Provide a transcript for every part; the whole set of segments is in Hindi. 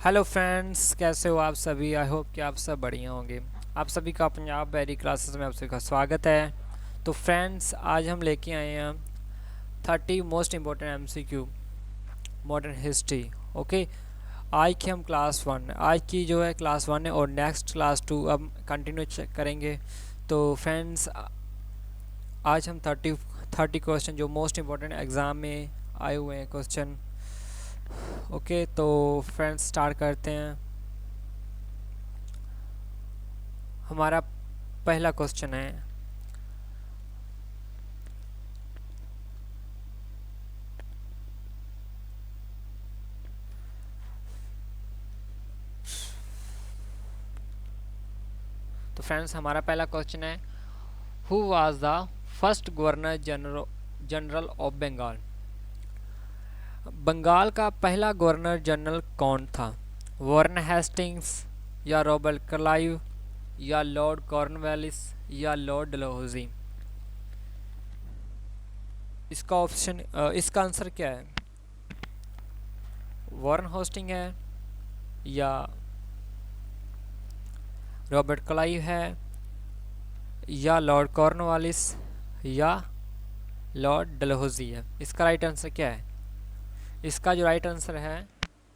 हेलो फ्रेंड्स, कैसे हो आप सभी। आई होप कि आप सब बढ़िया होंगे। आप सभी का पंजाब बैरी क्लासेस में आप सभी का स्वागत है। तो फ्रेंड्स, आज हम लेके आए हैं 30 most important MCQ modern history. Okay, आज की हम क्लास वन, आज की जो है क्लास वन है और नेक्स्ट क्लास टू अब कंटिन्यू चेक करेंगे। तो फ्रेंड्स, आज हम 30 क्वेश्चन जो मोस्ट इम्पोर्टेंट एग्ज़ाम में आए हुए हैं क्वेश्चन। ओके, तो फ्रेंड्स स्टार्ट करते हैं। हमारा पहला क्वेश्चन है, तो फ्रेंड्स हमारा पहला क्वेश्चन है, who was the first governor general of Bengal. Bengal का पहला गवर्नर जनरल कौन था? वारेन हेस्टिंग्स, या रॉबर्ट क्लाइव, या लॉर्ड कॉर्नवालिस, या लॉर्ड डलहौजी। इसका ऑप्शन इसका आंसर क्या है? वारेन हेस्टिंग है, या रॉबर्ट क्लाइव है, या लॉर्ड कॉर्नवालिस, या लॉर्ड डलहौजी है। इसका राइट आंसर क्या है? इसका जो राइट आंसर है,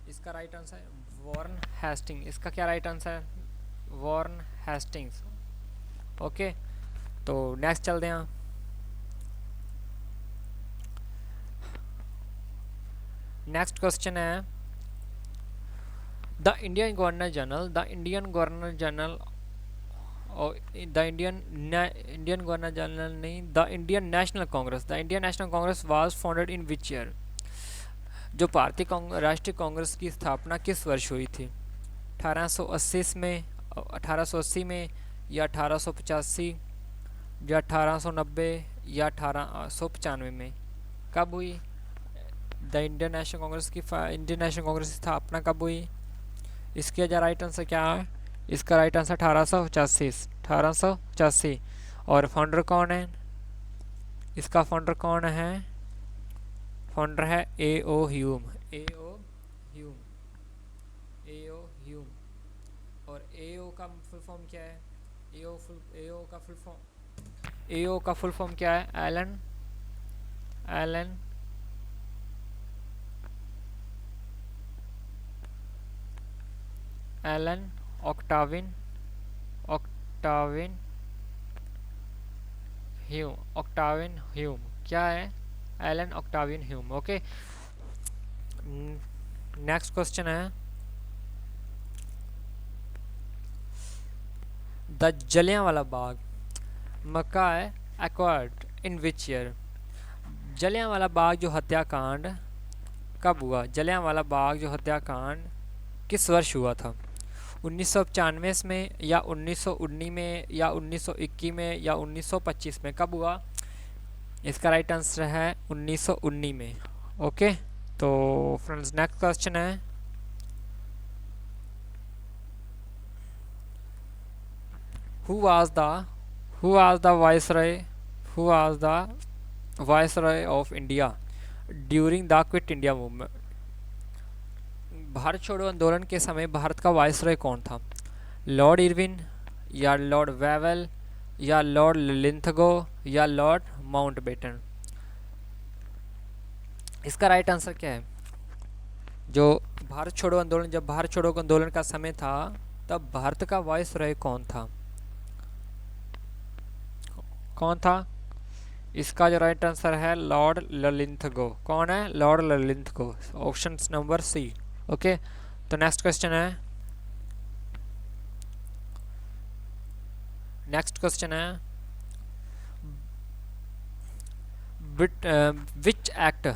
इसका राइट आंसर है वारेन हेस्टिंग। इसका क्या राइट आंसर है? Warren Hastings. ओके, तो नेक्स्ट चलते हैं। नेक्स्ट क्वेश्चन है, the Indian governor general the Indian governor general Indian governor general नहीं, the Indian National Congress was founded in which year. जो भारतीय राष्ट्रीय कांग्रेस की स्थापना किस वर्ष हुई थी? 1880 में, 1880 में, या 1885, या 1890, या 1895 में? कब हुई द इंडियन नेशनल कांग्रेस की स्थापना कब हुई? इसके जो राइट आंसर क्या है? इसका राइट आंसर 1885। और फाउंडर कौन है? इसका फाउंडर कौन है? फाउंडर है ए ओ ह्यूम। और ए ओ का फुल फॉर्म क्या है? ए ओ का फुल फॉर्म क्या है? एलन एलन ऑक्टाविन ह्यूम क्या है? Allan Octavian Hume. Okay, next question है, the Jallianwala Bagh massacre acquired in which year. Jallianwala Bagh जो हत्याकांड कब हुआ? जलियांवाला बाग जो हत्याकांड किस वर्ष हुआ था? 1995 में, या 1919 में, या 1921 में, या 1925 में? कब हुआ? इसका राइट आंसर है 1919 में। ओके, तो फ्रेंड्स नेक्स्ट क्वेश्चन है, who was the viceroy of India during the quit India movement. Bharat छोड़ो आंदोलन के समय भारत का वाइसरॉय कौन था? लॉर्ड इरविन, या लॉर्ड वेवेल, या लॉर्ड लिंथगो, या लॉर्ड माउंटबेटन। इसका राइट आंसर क्या है? जो भारत छोड़ो आंदोलन, जब भारत छोड़ो आंदोलन का समय था तब भारत का वाइसरॉय कौन था? इसका जो राइट आंसर है लॉर्ड ललिथगो। कौन है? Lord Linlithgow. Option number C. Okay, तो नेक्स्ट क्वेश्चन है, which act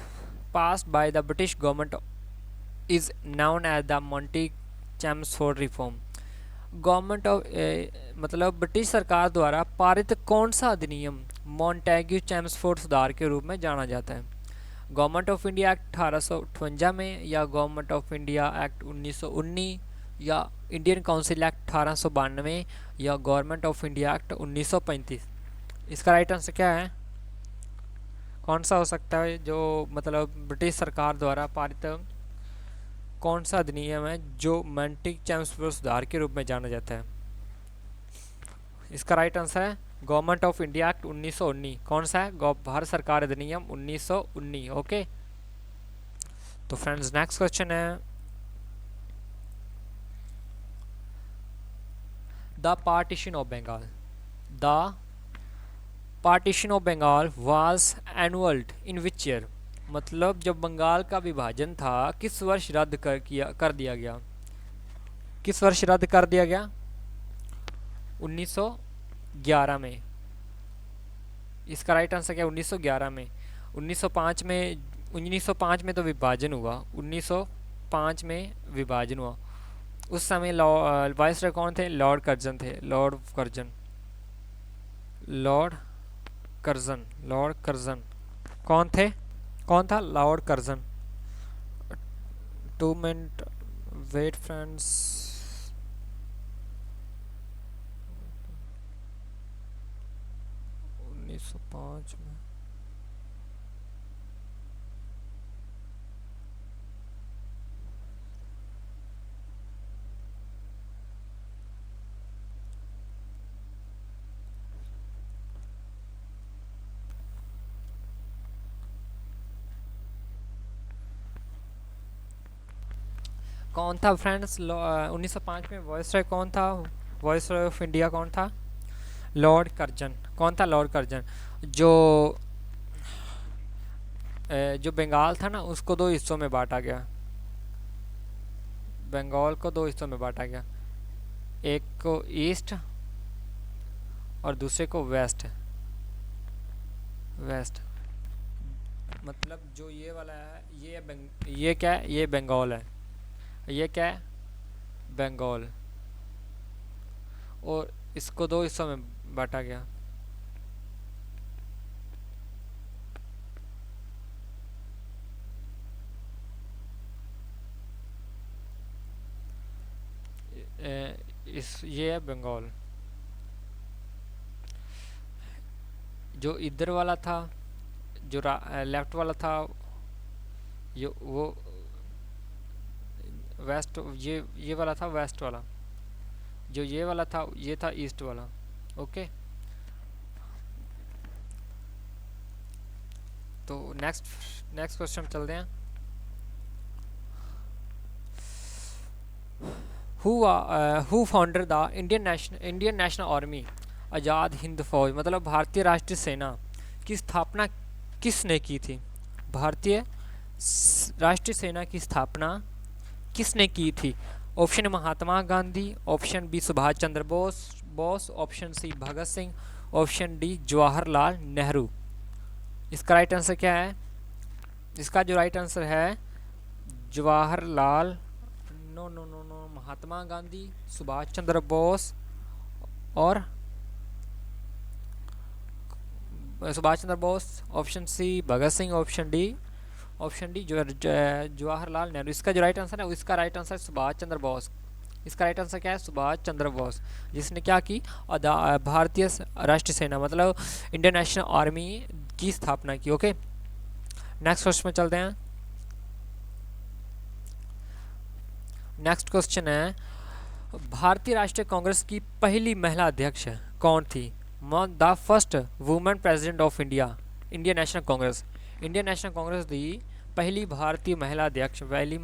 passed by the British government is known as the Monty-Chelmsford Reform। Government of मतलब ब्रिटिश सरकार द्वारा पारित कौन सा अधिनियम मॉन्टेग्यू चैम्सफोर्ड सुधार के रूप में जाना जाता है? गवर्नमेंट ऑफ इंडिया एक्ट 1858 में, या गवर्नमेंट ऑफ इंडिया एक्ट 1919, या इंडियन काउंसिल एक्ट 1892, या गवर्नमेंट ऑफ इंडिया एक्ट 1935। इसका राइट आंसर क्या है? कौन सा हो सकता है जो मतलब ब्रिटिश सरकार द्वारा पारित कौन सा अधिनियम है जो मैंटिक चैम्प्स पर सुधार के रूप में जाना जाता है? इसका राइट आंसर है गवर्नमेंट ऑफ इंडिया एक्ट 1919। कौन सा है? भारत सरकार अधिनियम 1919। ओके, तो फ्रेंड्स नेक्स्ट क्वेश्चन है the partition of Bengal. The partition of Bengal was annulled in which year? मतलब जब बंगाल का विभाजन था किस वर्ष रद्द कर दिया गया? किस वर्ष रद्द कर दिया गया? 1911 में। इसका राइट आंसर क्या है? 1911 में। 1905 में तो विभाजन हुआ, 1905 में विभाजन हुआ। उस समय वाइसरॉय कौन थे? लॉर्ड कर्जन थे। लॉर्ड कर्जन कौन थे? कौन था? Lord Curzon. 2 minute wait friends. 1905 में कौन था फ्रेंड्स? 1905 में वॉइसरॉय कौन था? वॉइसरॉय ऑफ इंडिया कौन था? Lord Curzon. कौन था? Lord Curzon. जो बंगाल था ना उसको 2 हिस्सों में बांटा गया। बंगाल को 2 हिस्सों में बांटा गया, एक को ईस्ट और दूसरे को वेस्ट। मतलब जो ये वाला है ये क्या है? ये बंगाल है। ये क्या है? बंगाल। और इसको 2 हिस्सों में बांटा गया। ये है बंगाल। जो इधर वाला था, जो लेफ्ट वाला था, वो वेस्ट, ये वाला था वेस्ट वाला। जो ये वाला था ये था ईस्ट वाला। ओके, तो नेक्स्ट क्वेश्चन चलते हैं। Who founder the Indian National Army? Azad Hind Fauj मतलब भारतीय राष्ट्रीय सेना की स्थापना किसने की थी? भारतीय राष्ट्रीय सेना की स्थापना किसने की थी? Option A Mahatma Gandhi, option B Subhash Chandra Bose, option C Bhagat Singh, option D Jawaharlal Nehru. इसका राइट आंसर क्या है? इसका जो राइट आंसर है जवाहरलाल, नो, महात्मा गांधी, सुभाष चंद्र बोस और option C Bhagat Singh, option D Jawaharlal Nehru. इसका जो राइट आंसर है इसका राइट आंसर सुभाष चंद्र बोस। इसका राइट आंसर क्या है? सुभाष चंद्र बोस, जिसने क्या की? भारतीय राष्ट्रीय सेना मतलब इंडियन नेशनल आर्मी की स्थापना की। ओके, नेक्स्ट क्वेश्चन में चलते हैं। नेक्स्ट क्वेश्चन है भारतीय राष्ट्रीय कांग्रेस की पहली महिला अध्यक्ष कौन थी? The first women president of Indian National Congress. Indian National Congress की पहली भारतीय महिला अध्यक्ष, पहली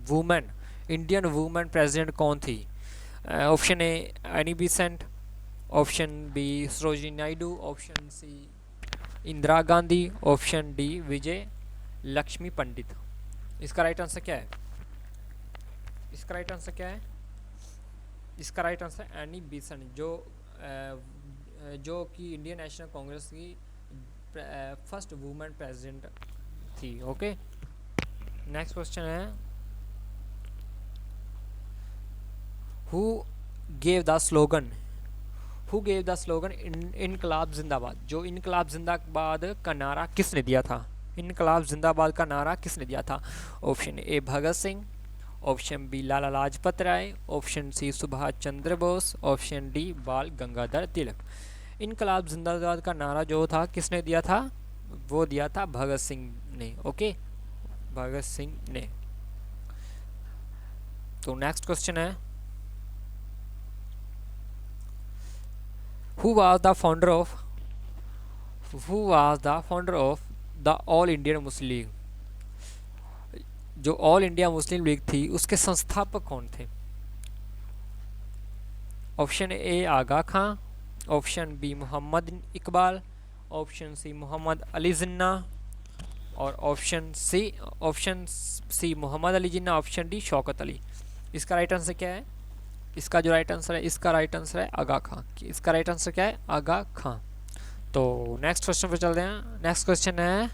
वुमेन इंडियन वुमेन प्रेसिडेंट कौन थी? Option A Annie Besant, option B Sarojini Naidu, option C Indira Gandhi, option D Vijaya Lakshmi Pandit. इसका राइट आंसर क्या है? इसका राइट आंसर क्या है? इसका राइट आंसर एनी बेसेंट, जो कि इंडियन नेशनल कांग्रेस की फर्स्ट वुमेन प्रेसिडेंट थी। ओके, नेक्स्ट क्वेश्चन है हु गेव द स्लोगन इनकलाब जिंदाबाद? जो इनकलाब जिंदाबाद का नारा किसने दिया था? इनकलाब जिंदाबाद का नारा किसने दिया था? Option A Bhagat Singh, option B Lala Lajpat Rai, option C Subhash Chandra Bose, option D Bal Gangadhar तिलक। इनकलाब जिंदाबाद का नारा जो था किसने दिया था? वो दिया था भगत सिंह ने। ओके, भगत सिंह ने। तो नेक्स्ट क्वेश्चन है, who was the founder of the All Indian Muslim League? जो ऑल इंडिया मुस्लिम लीग थी उसके संस्थापक कौन थे? Option A Aga Khan, option B Mohammad Iqbal, option C Mohammad Ali Jinnah और option C Mohammad Ali Jinnah, option D Shaukat Ali. इसका राइट आंसर क्या है? इसका जो राइट आंसर है, इसका राइट आंसर है आगा खां। इसका राइट आंसर क्या है? आगा खां। तो नेक्स्ट क्वेश्चन पे चलते हैं। नेक्स्ट क्वेश्चन है,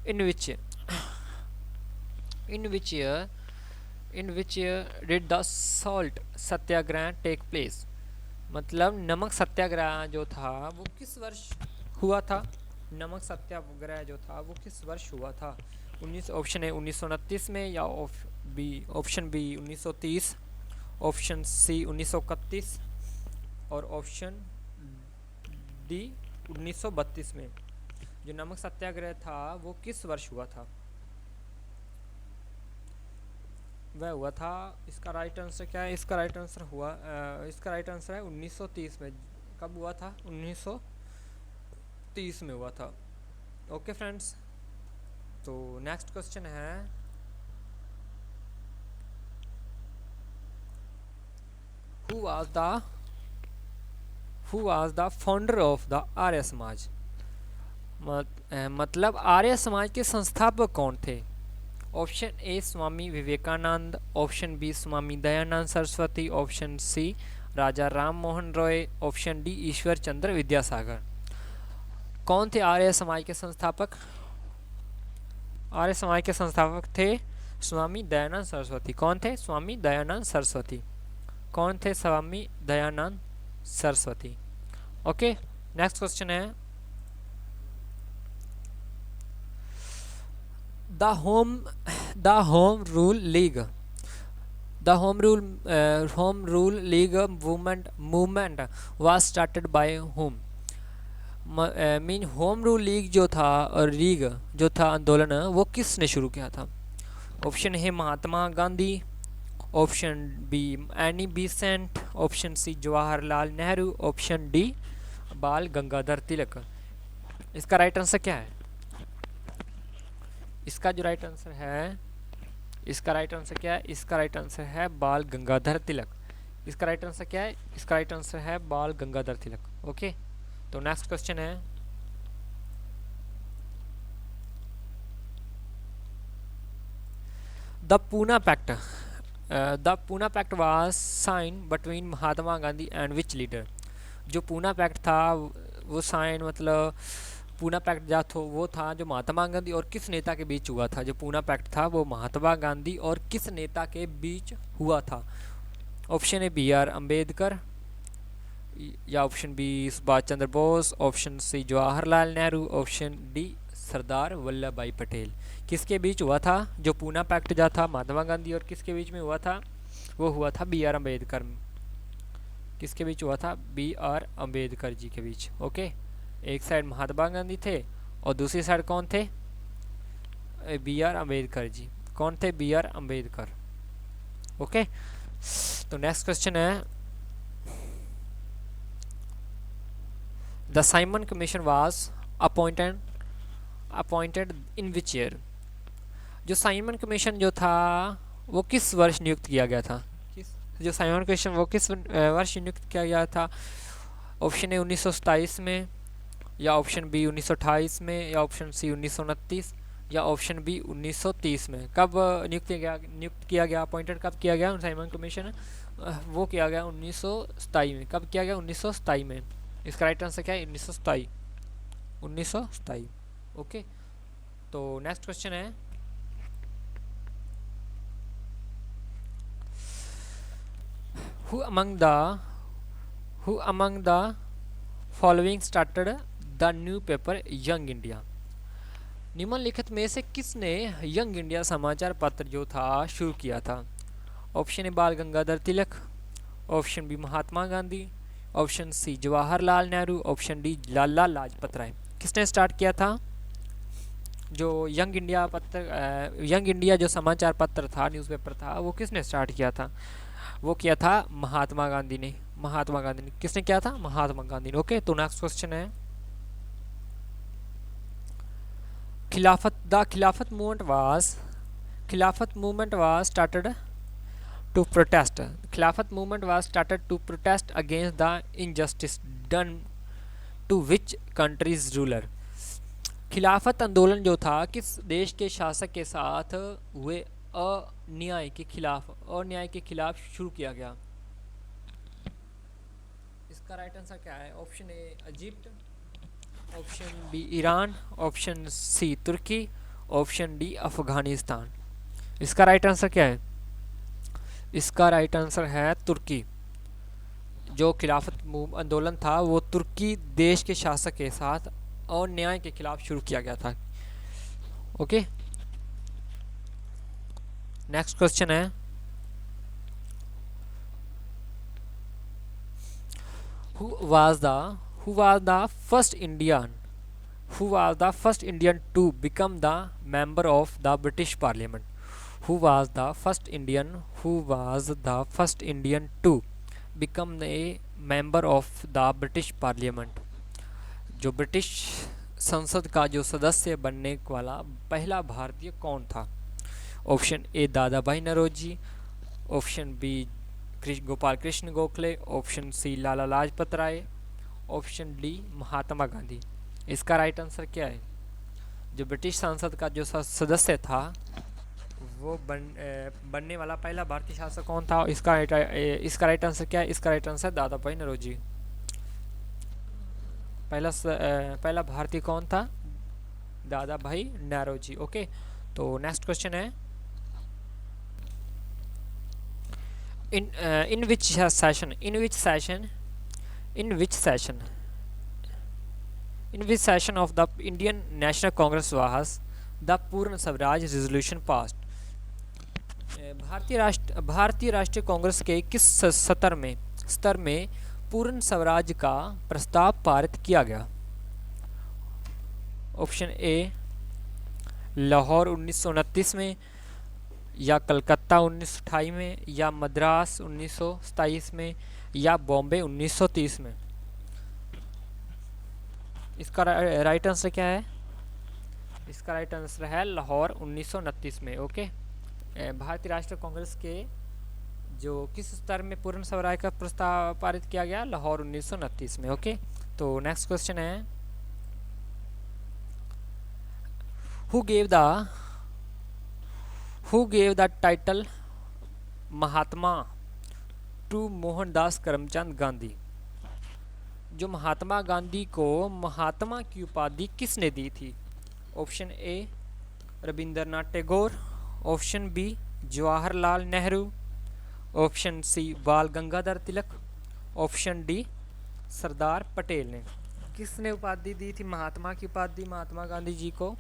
in which year did the salt satyagraha take place? मतलब नमक सत्याग्रह जो था वो किस वर्ष हुआ था? नमक सत्याग्रह जो था वो किस वर्ष हुआ था? ऑप्शन है 1929 में, या ऑप्शन बी 1930, ऑप्शन सी 1931 और ऑप्शन डी 1932 में। जो नमक सत्याग्रह था वो किस वर्ष हुआ था? वह हुआ था, इसका राइट आंसर क्या है? इसका राइट आंसर है 1930 में। कब हुआ था? 1930 में हुआ था। ओके फ्रेंड्स, तो नेक्स्ट क्वेश्चन है, who was the founder of the Arya Samaj? मतलब आर्य समाज के संस्थापक कौन थे? Option A Swami Vivekananda, option B Swami Dayanand Saraswati, option C Raja Ram Mohan Roy, option D Ishwar Chandra Vidyasagar. कौन थे आर्य समाज के संस्थापक? आर्य समाज के संस्थापक थे स्वामी दयानंद सरस्वती। कौन थे? स्वामी दयानंद सरस्वती। कौन थे? Swami Dayanand Saraswati. Okay, next question है, the home rule league movement was started by whom? Mean home rule league जो था और लीग जो था आंदोलन वो किसने शुरू किया था? ऑप्शन है Mahatma Gandhi, option B Annie Besant, option C Jawaharlal Nehru, option D Bal Gangadhar तिलक। इसका राइट आंसर क्या है? इसका जो राइट आंसर है, इसका राइट आंसर क्या है? इसका राइट आंसर है बाल गंगाधर तिलक। इसका राइट आंसर क्या है? इसका राइट आंसर है बाल गंगाधर तिलक। ओके, तो नेक्स्ट क्वेश्चन है, the Poona pact was sign between Mahatma Gandhi and which leader? जो पूना पैक्ट था वो साइन, मतलब पूना पैक्ट जो था वो था जो महात्मा गांधी और किस नेता के बीच हुआ था? जो पूना पैक्ट था वो महात्मा गांधी और किस नेता के बीच हुआ था? Option A B R Ambedkar, या option B Subhash Chandra Bose, option C Jawaharlal Nehru, option D Sardar Vallabhbhai Patel. किसके बीच हुआ था जो पूना पैक्ट जो था? महात्मा गांधी और किसके बीच में हुआ था? वो हुआ था बी आर अम्बेडकर। किसके बीच हुआ था? बी आर अम्बेडकर जी के बीच। ओके, एक साइड महात्मा गांधी थे और दूसरी साइड कौन थे? B R Ambedkar ji. कौन थे? B R Ambedkar. ओके, तो नेक्स्ट क्वेश्चन है, the Simon commission was appointed in which year? जो साइमन कमीशन जो था वो किस वर्ष नियुक्त किया गया था? जो साइमन कमीशन वो किस वर्ष नियुक्त किया गया था? ऑप्शन ए 1927 में, या ऑप्शन बी 1928 में, या ऑप्शन सी 1929, या ऑप्शन बी 1930 में। कब नियुक्त किया गया? अपॉइंटेड कब किया गया साइमन कमीशन? वो किया गया 1927 में। कब किया गया? 1927 में। इसका राइट आंसर क्या है? 1927। ओके, तो नेक्स्ट क्वेश्चन है, who among the following started the new paper young India? निम्नलिखित में से किसने यंग इंडिया समाचार पत्र जो था शुरू किया था? Option A Bal Gangadhar Tilak, option B Mahatma Gandhi, option C Jawaharlal Nehru, option D Lala Lajpat Rai. किसने स्टार्ट किया था? जो यंग इंडिया जो समाचार पत्र था, न्यूज़पेपर था, वो किसने स्टार्ट किया था? वो किया था महात्मा गांधी ने। महात्मा गांधी ने किसने किया था? महात्मा गांधी ने। ओके, तो नेक्स्ट क्वेश्चन है Khilafat movement was started to protest Khilafat movement was started to protest against the injustice done to which countries ruler. Khilafat आंदोलन जो था किस देश के शासक के साथ हुए अन्याय के खिलाफ शुरू किया गया? इसका राइट आंसर क्या है? Option A Egypt, option B Iran, option C तुर्की, ऑप्शन डी अफगानिस्तान। इसका राइट आंसर क्या है? इसका राइट आंसर है तुर्की। जो खिलाफत आंदोलन था वो तुर्की देश के शासक के साथ अन्याय के खिलाफ शुरू किया गया था। ओके, नेक्स्ट क्वेश्चन है who was the first Indian to become the member of the British Parliament? Who was the first Indian to become a member of the British Parliament? जो ब्रिटिश संसद का जो सदस्य बनने वाला पहला भारतीय कौन था? Option A Dadabhai Naoroji, option B Gopal Krishna Gokhale, option C Lala Lajpat Rai, option D Mahatma Gandhi. इसका राइट आंसर क्या है? जो ब्रिटिश संसद का जो सदस्य था वो बनने वाला पहला भारतीय शासक कौन था? इसका राइट आंसर क्या है? इसका राइट आंसर दादा भाई नौरोजी। पहला भारतीय कौन था? दादा भाई नौरोजी। ओके, तो नेक्स्ट क्वेश्चन है in which session of the Indian National Congress was the पूर्ण स्वराज resolution passed? भारतीय राष्ट्रीय कांग्रेस के किस स्तर में पूर्ण स्वराज का प्रस्ताव पारित किया गया? ऑप्शन ए लाहौर 1929 में, या कलकत्ता 1928 में, या मद्रास 1927 में, या बॉम्बे 1930 में। इसका राइट आंसर क्या है? इसका राइट आंसर है लाहौर 1929 में। ओके, भारतीय राष्ट्रीय कांग्रेस के जो किस स्तर में पूर्ण स्वराज का प्रस्ताव पारित किया गया? लाहौर 1929 में। ओके, तो नेक्स्ट क्वेश्चन है who gave the title Mahatma to Mohandas Karamchand Gandhi? जो महात्मा गांधी को महात्मा की उपाधि किसने दी थी? Option A Rabindranath Tagore, option B Jawaharlal Nehru, option C Bal Gangadhar Tilak, option D Sardar Patel ने। किसने उपाधि दी थी? महात्मा की उपाधि महात्मा गांधी जी को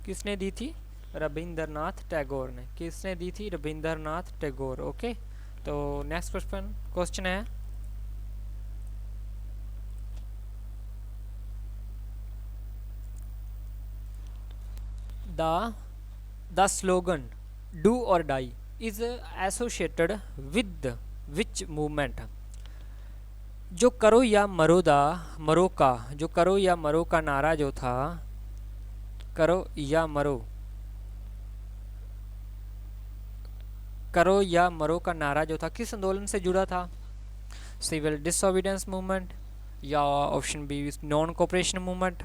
किसने दी थी? रविंद्रनाथ टैगोर ने। किसने दी थी? रविंद्रनाथ टैगोर। ओके, तो नेक्स्ट क्वेश्चन है the slogan do or die is associated with which movement? जो करो या मरो का नारा जो था, करो या मरो का नारा जो था किस आंदोलन से जुड़ा था? सिविल डिसोबीडियंस मूवमेंट, या option B non cooperation movement,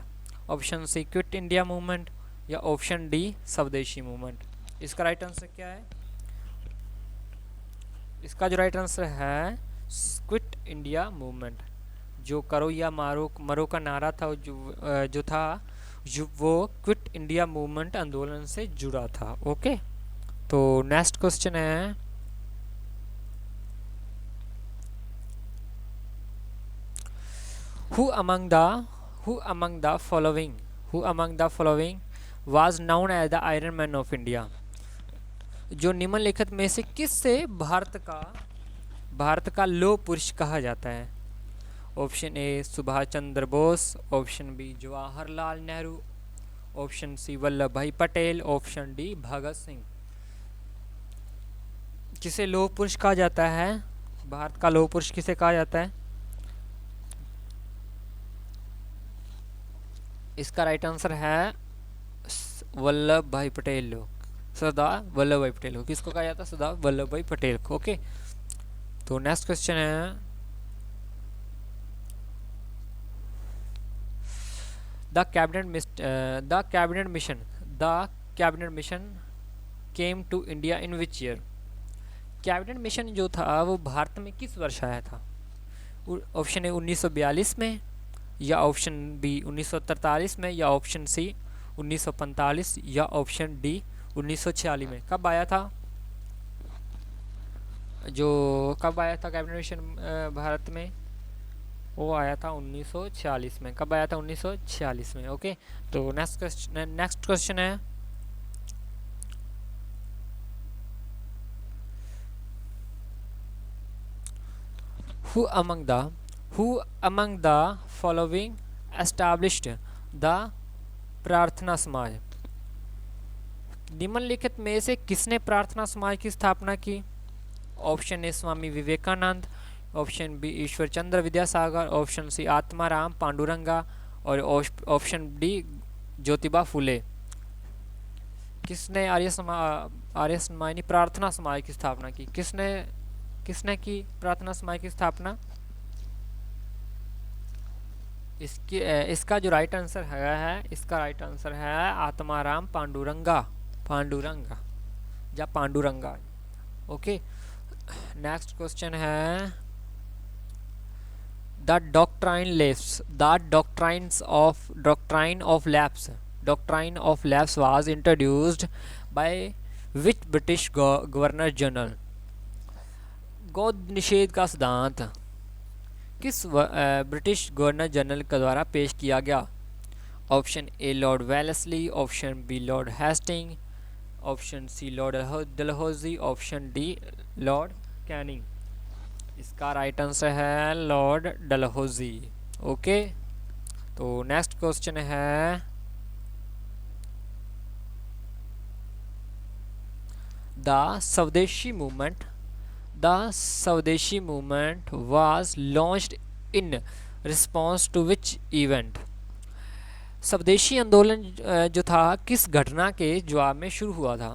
option C quit India movement, या ऑप्शन डी स्वदेशी मूवमेंट। इसका राइट आंसर क्या है? इसका जो राइट आंसर है क्विट इंडिया मूवमेंट। जो करो या मरो का नारा था वो क्विट इंडिया मूवमेंट आंदोलन से जुड़ा था। ओके, तो नेक्स्ट क्वेश्चन है who among the following was known as the Iron Man of India? जो निम्नलिखित में से किस से भारत का लौह पुरुष कहा जाता है? Option A Subhash Chandra Bose, option B Jawaharlal Nehru, option C Vallabhbhai Patel, option D Bhagat Singh. किसे लौह पुरुष कहा जाता है? भारत का लौह पुरुष किसे कहा जाता है? इसका राइट आंसर है वल्लभ भाई पटेल लोग, सरदार वल्लभ भाई पटेल को। किसको कहा जाता है? सरदार वल्लभ भाई पटेल को। ओके, तो नेक्स्ट क्वेश्चन है, the cabinet mission came to India in which year? Cabinet mission जो था वो भारत में किस वर्ष आया था? ऑप्शन ए 1942 में, या ऑप्शन बी 1943 में, या ऑप्शन सी 1945, या ऑप्शन डी 1946 में। कब आया था? कब आया था कैबिनेट मिशन भारत में? वो आया था 1946 में। कब आया था? 1946 में। ओके, तो नेक्स्ट क्वेश्चन है, who among the following established the प्रार्थना समाज? निम्नलिखित में से किसने प्रार्थना समाज की स्थापना की? Option A Swami Vivekananda, option B Ishwar Chandra Vidyasagar, option C Atmaram Pandurang, और ऑप्शन डी ज्योतिबा फुले। किसने आर्य समाज प्रार्थना समाज की स्थापना की? किसने की प्रार्थना समाज की स्थापना? इसका जो राइट आंसर है, इसका राइट आंसर है आत्माराम पांडुरंगा या पांडुरंगा। ओके, नेक्स्ट क्वेश्चन है, the doctrine of lapse was introduced by which British governor general? गोद निषेध का सिद्धांत किस ब्रिटिश गवर्नर जनरल के द्वारा पेश किया गया? Option A Lord Wellesley, option B Lord Hastings, option C Lord Dalhousie, option D Lord Canning. इसका राइट आंसर है लॉर्ड डलहौजी। ओके, तो नेक्स्ट क्वेश्चन है, the Swadeshi movement was launched in response to which event? स्वदेशी आंदोलन जो था किस घटना के जवाब में शुरू हुआ था?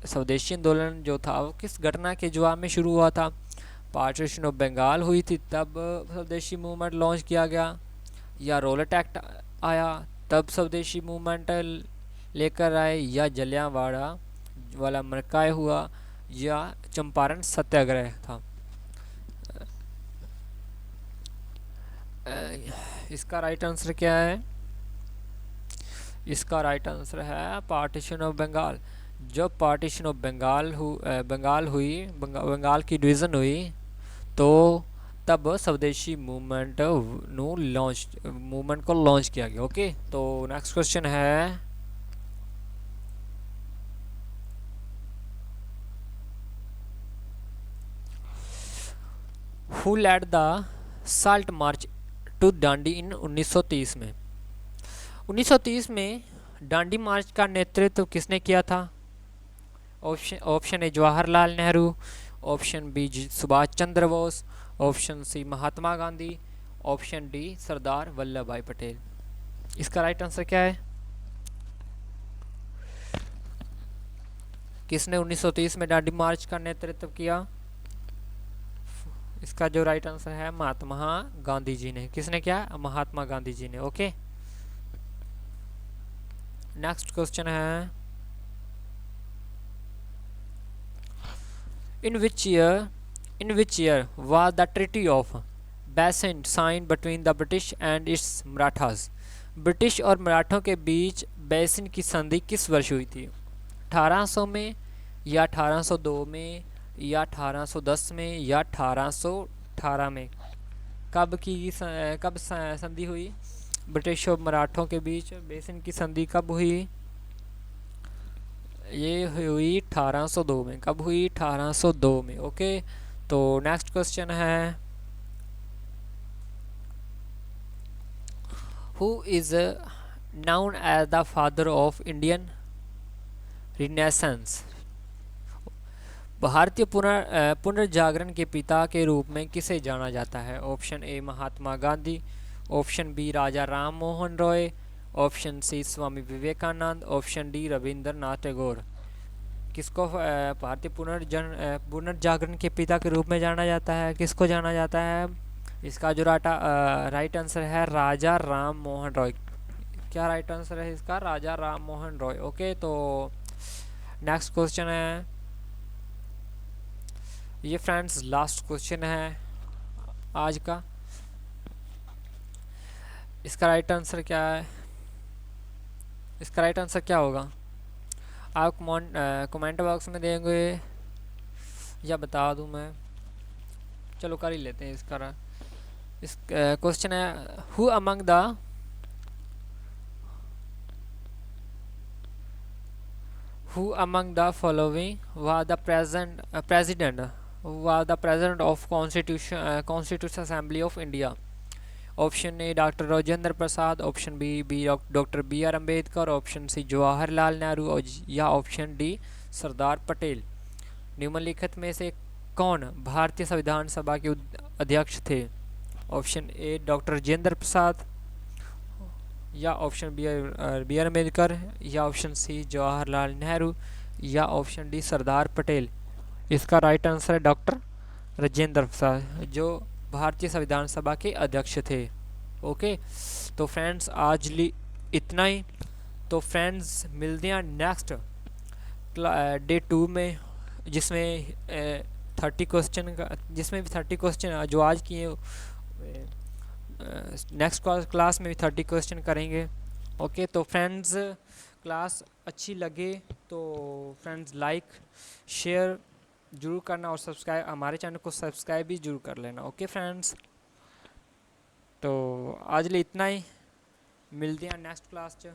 स्वदेशी आंदोलन जो था वो किस घटना के जवाब में शुरू हुआ था? पार्टीशन ऑफ बंगाल हुई थी तब स्वदेशी मूवमेंट लॉन्च किया गया, या रोलेट एक्ट आया तब स्वदेशी मूवमेंट लेकर आए, या जलियांवाला वाला मरकाए हुआ, या चंपारण सत्याग्रह था? इसका राइट आंसर क्या है? इसका राइट आंसर है पार्टीशन ऑफ बंगाल। जब पार्टीशन ऑफ बंगाल बंगाल की डिवीज़न हुई तो तब स्वदेशी मूवमेंट को लॉन्च किया गया। ओके, तो नेक्स्ट क्वेश्चन है, who led the salt march to Dandi in 1930 में? 1930 में डांडी मार्च का नेतृत्व किसने किया था? Option A Jawaharlal Nehru, option B Subhash Chandra Bose, option C Mahatma Gandhi, option D Sardar Vallabhbhai Patel. इसका राइट आंसर क्या है? किसने 1930 में डांडी मार्च का नेतृत्व किया? इसका जो राइट आंसर है महात्मा गांधी जी ने। किसने किया? महात्मा गांधी जी ने। ओके, नेक्स्ट क्वेश्चन है, in which year was the treaty of Bassein sign between the British and its Marathas? British और मराठों के बीच बेसिन की संधि किस वर्ष हुई थी? 1800 में, या 1802 में, या 1810 में, या 1818 में? कब संधि हुई ब्रिटिश और मराठों के बीच? बेसिन की संधि कब हुई? ये हुई 1802 में। कब हुई? 1802 में। ओके, तो नेक्स्ट क्वेश्चन है, who is known as the father of Indian renaissance. भारतीय पुनर्जागरण के पिता के रूप में किसे जाना जाता है? Option A Mahatma Gandhi, option B Raja Ram Mohan Roy, option C Swami Vivekananda, option D Rabindranath Tagore. किसको भारतीय पुनर्जागरण के पिता के रूप में जाना जाता है? किसको जाना जाता है? इसका जो राइट आंसर है राजा राम मोहन रॉय। क्या राइट आंसर है इसका? राजा राम मोहन रॉय। ओके, तो नेक्स्ट क्वेश्चन है ये फ्रेंड्स, लास्ट क्वेश्चन है आज का। इसका राइट आंसर क्या है? इसका राइट आंसर क्या होगा? आप कमेंट बॉक्स में देंगे या बता दूं मैं? चलो कर ही लेते हैं इसका। इस क्वेश्चन है who among the following was the president of Constitutional Assembly of India? Option A doctor Rajendra Prasad, option B doctor B R Ambedkar, option C Jawaharlal Nehru या ऑप्शन डी सरदार पटेल। निम्नलिखित में से कौन भारतीय संविधान सभा के अध्यक्ष थे? ऑप्शन ए डॉक्टर राजेंद्र प्रसाद, या ऑप्शन बी आर अम्बेडकर, या ऑप्शन सी जवाहरलाल नेहरू, या ऑप्शन डी सरदार पटेल। इसका राइट आंसर है डॉक्टर राजेंद्र प्रसाद, जो भारतीय संविधान सभा के अध्यक्ष थे। ओके, तो फ्रेंड्स आज इतना ही। तो फ्रेंड्स मिलते हैं नेक्स्ट डे 2 में, जिसमें 30 क्वेश्चन का, जिसमें भी 30 क्वेश्चन जो आज किए, नेक्स्ट क्लास में भी 30 क्वेश्चन करेंगे। ओके, तो फ्रेंड्स क्लास अच्छी लगे तो फ्रेंड्स लाइक शेयर जरूर करना और सब्सक्राइब, हमारे चैनल को सब्सक्राइब भी जरूर कर लेना। ओके फ्रेंड्स, तो आज लिए इतना ही, मिलते हैं नेक्स्ट क्लास च।